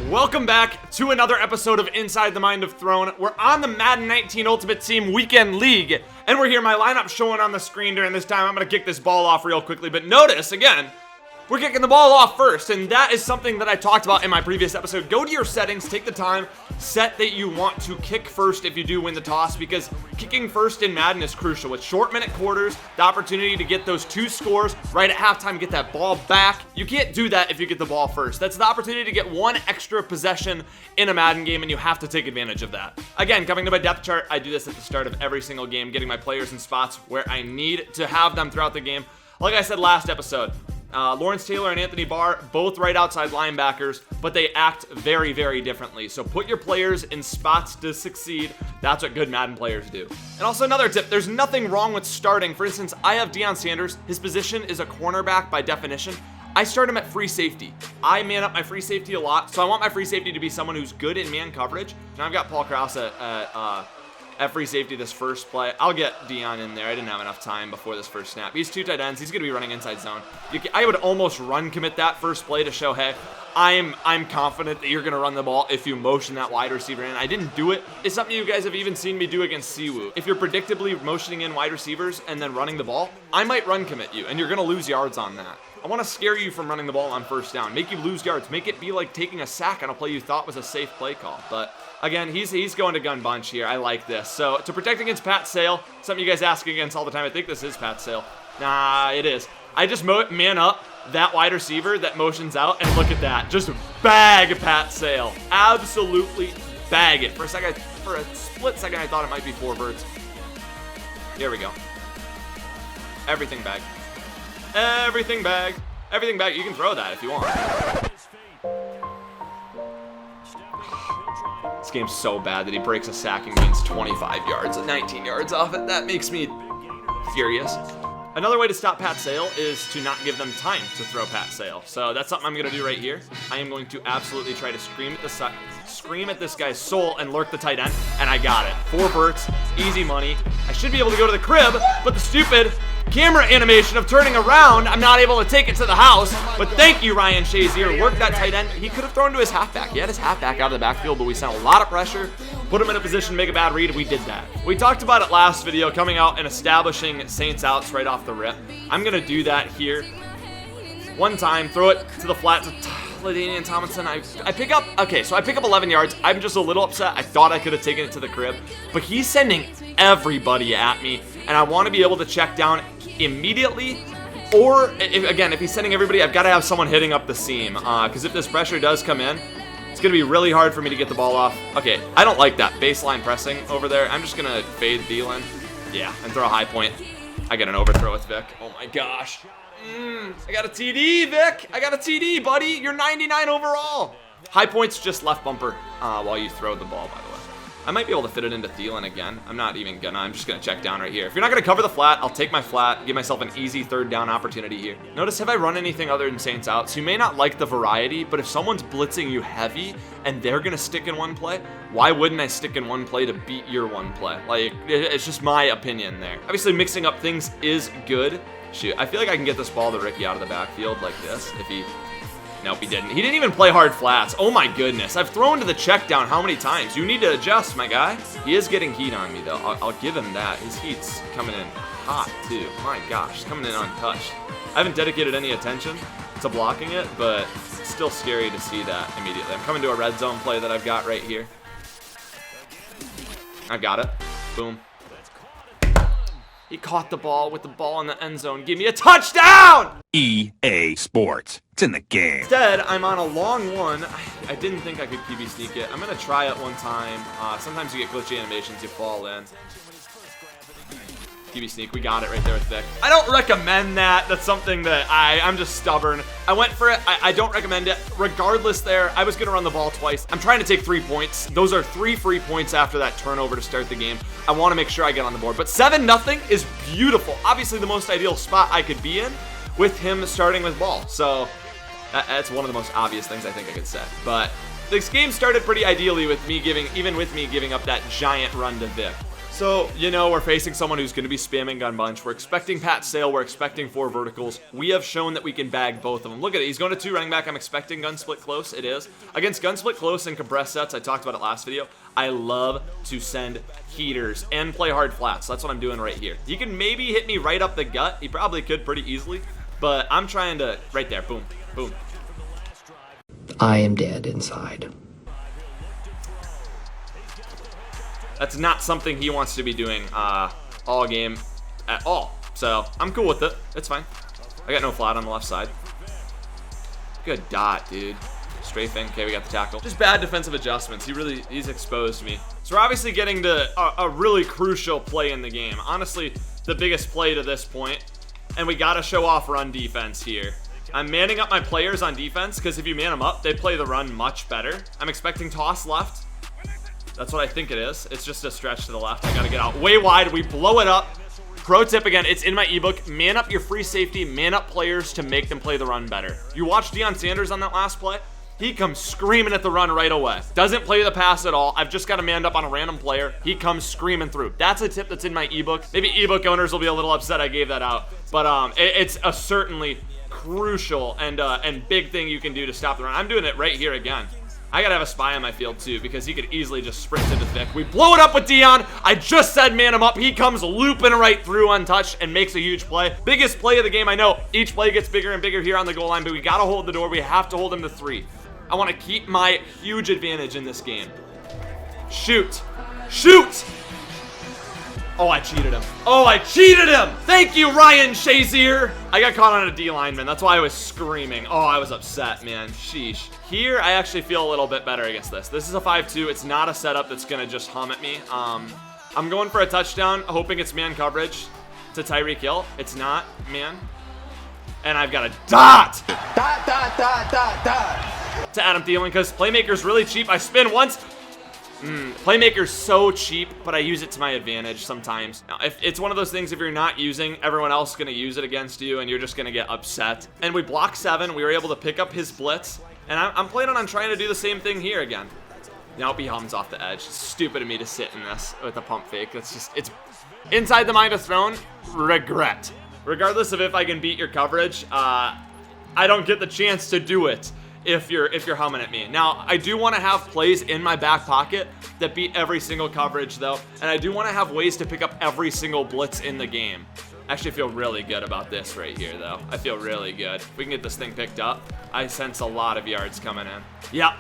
Welcome back to another episode of Inside the Mind of Throne. We're on the Madden 19 Ultimate Team Weekend League, and we're here. My lineup showing on the screen during this time. I'm going to kick this ball off real quickly, but notice, again, we're kicking the ball off first, and that is something that I talked about in my previous episode. Go to your settings, take the time, set that you want to kick first if you do win the toss, because kicking first in Madden is crucial. With short minute quarters, the opportunity to get those 2 scores right at halftime, get that ball back. You can't do that if you get the ball first. That's the opportunity to get 1 extra possession in a Madden game, and you have to take advantage of that. Again, coming to my depth chart, I do this at the start of every single game, getting my players in spots where I need to have them throughout the game. Like I said last episode, Lawrence Taylor and Anthony Barr, both right outside linebackers, but they act very, very differently. So put your players in spots to succeed. That's what good Madden players do. And also another tip, there's nothing wrong with starting. For instance, I have Deion Sanders. His position is a cornerback by definition. I start him at free safety. I man up my free safety a lot, so I want my free safety to be someone who's good in man coverage. Now I've got Paul Krause at free safety this first play. I'll get Deion in there. I didn't have enough time before this first snap. He's 2 tight ends. He's going to be running inside zone. I would almost run commit that first play to show, hey, I'm confident that you're going to run the ball if you motion that wide receiver in. I didn't do it. It's something you guys have even seen me do against Siwoo. If you're predictably motioning in wide receivers and then running the ball, I might run commit you, and you're going to lose yards on that. I want to scare you from running the ball on first down. Make you lose yards. Make it be like taking a sack on a play you thought was a safe play call. But again, he's going to gun bunch here. I like this. So to protect against Pat Sale, something you guys ask against all the time. I think this is Pat Sale. Nah, it is. I just man up that wide receiver that motions out, and look at that. Just bag Pat Sale. Absolutely bag it. For a split second, I thought it might be 4 birds. Here we go. Everything bag. Everything bag. Everything bag. You can throw that if you want. This game's so bad that he breaks a sack and gains 25 yards and 19 yards off it. That makes me furious. Another way to stop Pat Sale is to not give them time to throw Pat Sale. So that's something I'm going to do right here. I am going to absolutely try to scream at this guy's soul and lurk the tight end, and I got it. 4 Berts, easy money. I should be able to go to the crib, but the stupid camera animation of turning around, I'm not able to take it to the house. But thank you, Ryan Shazier. Work that tight end. He could have thrown to his halfback. He had his halfback out of the backfield, but we sent a lot of pressure, put him in a position to make a bad read. We did that. We talked about it last video, coming out and establishing Saints outs right off the rip. I'm going to do that here. One time, throw it to the flat to LaDainian Tomlinson. I pick up 11 yards. I'm just a little upset. I thought I could have taken it to the crib, but he's sending everybody at me, and I want to be able to check down immediately, or if he's sending everybody, I've got to have someone hitting up the seam, because if this pressure does come in, it's going to be really hard for me to get the ball off. Okay, I don't like that baseline pressing over there. I'm just going to fade Thielen, and throw a high point. I get an overthrow with Vic. Oh my gosh. I got a TD, Vic. I got a TD, buddy. You're 99 overall. High point's just left bumper while you throw the ball, by the way. I might be able to fit it into Thielen again. I'm just going to check down right here. If you're not going to cover the flat, I'll take my flat, give myself an easy 3rd down opportunity here. Notice, have I run anything other than Saints out? So you may not like the variety, but if someone's blitzing you heavy and they're going to stick in one play, why wouldn't I stick in one play to beat your one play? Like, it's just my opinion there. Obviously, mixing up things is good. Shoot, I feel like I can get this ball to Ricky out of the backfield like this if he... Nope, he didn't. He didn't even play hard flats. Oh my goodness. I've thrown to the check down how many times? You need to adjust, my guy. He is getting heat on me, though. I'll give him that. His heat's coming in hot, too. My gosh, coming in untouched. I haven't dedicated any attention to blocking it, but it's still scary to see that immediately. I'm coming to a red zone play that I've got right here. I've got it. Boom. He caught the ball with the ball in the end zone. Give me a touchdown! EA Sports. It's in the game. Instead, I'm on a long one. I didn't think I could QB sneak it. I'm going to try it one time. Sometimes you get glitchy animations, you fall in. QB sneak, we got it right there with Vic. I don't recommend that. That's something that I'm just stubborn. I went for it. I don't recommend it. Regardless there, I was going to run the ball twice. I'm trying to take 3 points. Those are 3 free points after that turnover to start the game. I want to make sure I get on the board. But 7-0 is beautiful. Obviously the most ideal spot I could be in with him starting with ball. So that's one of the most obvious things I think I could say. But this game started pretty ideally with me giving up that giant run to Vic. So, you know, we're facing someone who's going to be spamming gun bunch. We're expecting Pat Sale. We're expecting 4 verticals. We have shown that we can bag both of them. Look at it. He's going to 2 running back. I'm expecting gun split close. It is. Against gun split close and compressed sets, I talked about it last video, I love to send heaters and play hard flats. That's what I'm doing right here. He can maybe hit me right up the gut. He probably could pretty easily. But I'm trying to, right there, boom, boom. I am dead inside. That's not something he wants to be doing all game at all. So I'm cool with it. It's fine. I got no flat on the left side. Good dot, dude. Strafing. Okay, we got the tackle. Just bad defensive adjustments. He's exposed me. So we're obviously getting to a really crucial play in the game. Honestly, the biggest play to this point. And we got to show off run defense here. I'm manning up my players on defense because if you man them up, they play the run much better. I'm expecting toss left. That's what I think it is. It's just a stretch to the left. I got to get out way wide. We blow it up. Pro tip again, it's in my ebook. Man up your free safety, man up players to make them play the run better. You watch Deion Sanders on that last play. He comes screaming at the run right away. Doesn't play the pass at all. I've just got to man up on a random player. He comes screaming through. That's a tip that's in my ebook. Maybe ebook owners will be a little upset I gave that out. But it's a certainly crucial and big thing you can do to stop the run. I'm doing it right here again. I gotta have a spy on my field too because he could easily just sprint into thick. We blow it up with Deion. I just said man him up. He comes looping right through untouched and makes a huge play. Biggest play of the game. I know each play gets bigger and bigger here on the goal line, but we gotta hold the door. We have to hold him to 3. I want to keep my huge advantage in this game. Shoot. Shoot! Oh, I cheated him. Oh, I cheated him! Thank you, Ryan Shazier! I got caught on a D lineman. That's why I was screaming. Oh, I was upset, man. Sheesh. Here, I actually feel a little bit better against this. This is a 5-2. It's not a setup that's going to just hum at me. I'm going for a touchdown, hoping it's man coverage to Tyreek Hill. It's not, man. And I've got a dot! Dot, dot, dot, dot, dot. To Adam Thielen, because Playmaker's really cheap. I spin once. Playmaker's so cheap, but I use it to my advantage sometimes. Now, if it's one of those things, if you're not using, everyone else is going to use it against you, and you're just going to get upset. And we block 7. We were able to pick up his blitz, and I'm planning on trying to do the same thing here again. Nope, he hums off the edge. It's stupid of me to sit in this with a pump fake. it's inside the mind of thrown. Regret. Regardless of if I can beat your coverage, I don't get the chance to do it. If you're humming at me. Now, I do want to have plays in my back pocket that beat every single coverage, though, and I do want to have ways to pick up every single blitz in the game. I actually feel really good about this right here, though. I feel really good. If we can get this thing picked up, I sense a lot of yards coming in. Yeah.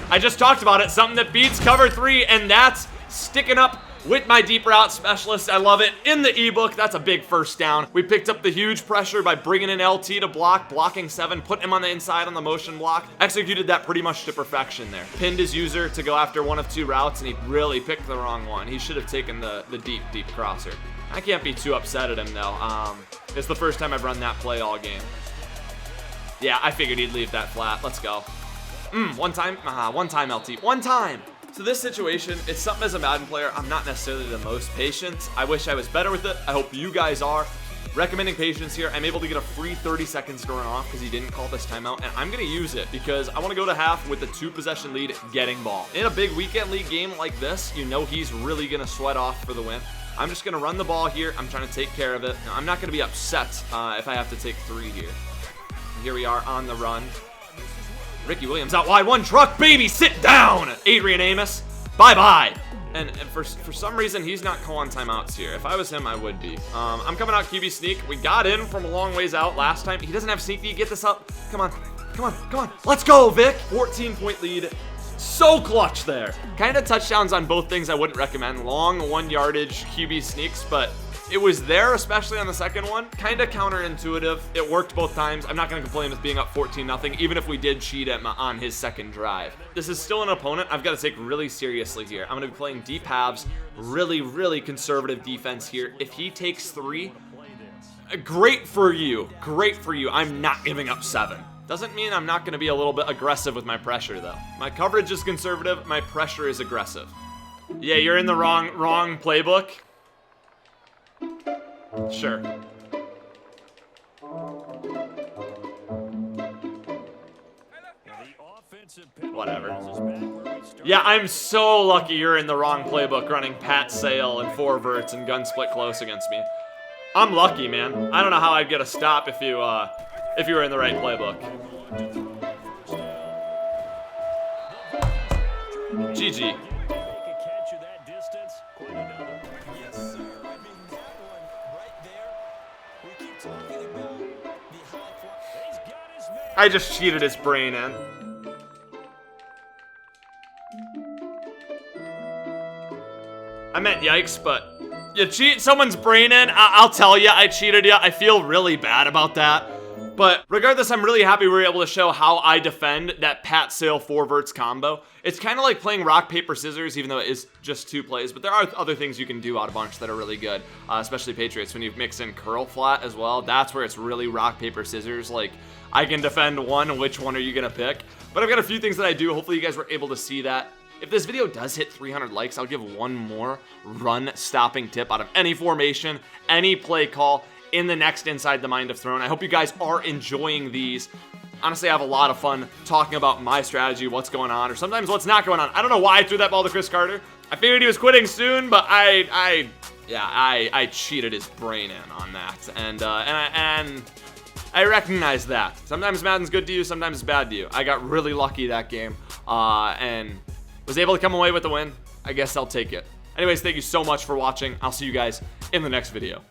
I just talked about it. Something that beats cover 3, and that's sticking up with my deep route specialist. I love it. In the ebook, that's a big first down. We picked up the huge pressure by bringing in LT to block, blocking 7, putting him on the inside on the motion block. Executed that pretty much to perfection there. Pinned his user to go after one of 2 routes, and he really picked the wrong one. He should have taken the deep crosser. I can't be too upset at him, though. It's the first time I've run that play all game. Yeah, I figured he'd leave that flat. Let's go. One time LT. One time. So this situation, it's something as a Madden player, I'm not necessarily the most patient. I wish I was better with it. I hope you guys are. Recommending patience here. I'm able to get a free 30 seconds to run off because he didn't call this timeout, and I'm going to use it because I want to go to half with the 2-possession lead getting ball. In a big weekend league game like this, you know he's really going to sweat off for the win. I'm just going to run the ball here. I'm trying to take care of it. Now, I'm not going to be upset if I have to take 3 here. Here we are on the run. Ricky Williams out wide, 1 truck, baby, sit down! Adrian Amos, bye-bye. And for some reason, he's not calling timeouts here. If I was him, I would be. I'm coming out QB sneak. We got in from a long ways out last time. He doesn't have sneak D. Get this up. Come on. Come on. Come on. Let's go, Vic. 14-point lead. So clutch there. Kind of touchdowns on both things I wouldn't recommend. Long 1-yardage QB sneaks, but it was there, especially on the second one. Kind of counterintuitive. It worked both times. I'm not going to complain with being up 14-0, even if we did cheat on his second drive. This is still an opponent I've got to take really seriously here. I'm going to be playing deep halves, really, really conservative defense here. If he takes 3, great for you. Great for you. I'm not giving up 7. Doesn't mean I'm not going to be a little bit aggressive with my pressure, though. My coverage is conservative. My pressure is aggressive. Yeah, you're in the wrong playbook. Sure. The offensive Whatever. Yeah, I'm so lucky you're in the wrong playbook running Pat Sale and 4 verts and gun split close against me. I'm lucky, man. I don't know how I'd get a stop if you were in the right playbook. GG. I just cheated his brain in. I meant yikes, but you cheat someone's brain in, I'll tell you, I cheated you. I feel really bad about that. But regardless, I'm really happy we were able to show how I defend that Pat Sale 4 verts combo. It's kind of like playing rock, paper, scissors, even though it is just 2 plays. But there are other things you can do out a bunch that are really good, especially Patriots. When you mix in curl flat as well, that's where it's really rock, paper, scissors. Like, I can defend one, which one are you going to pick? But I've got a few things that I do. Hopefully you guys were able to see that. If this video does hit 300 likes, I'll give one more run-stopping tip out of any formation, any play call in the next Inside the Mind of Throne. I hope you guys are enjoying these. Honestly, I have a lot of fun talking about my strategy, what's going on, or sometimes what's not going on. I don't know why I threw that ball to Chris Carter. I figured he was quitting soon, but I cheated his brain in on that, and I recognize that. Sometimes Madden's good to you, sometimes it's bad to you. I got really lucky that game, and was able to come away with the win. I guess I'll take it. Anyways, thank you so much for watching. I'll see you guys in the next video.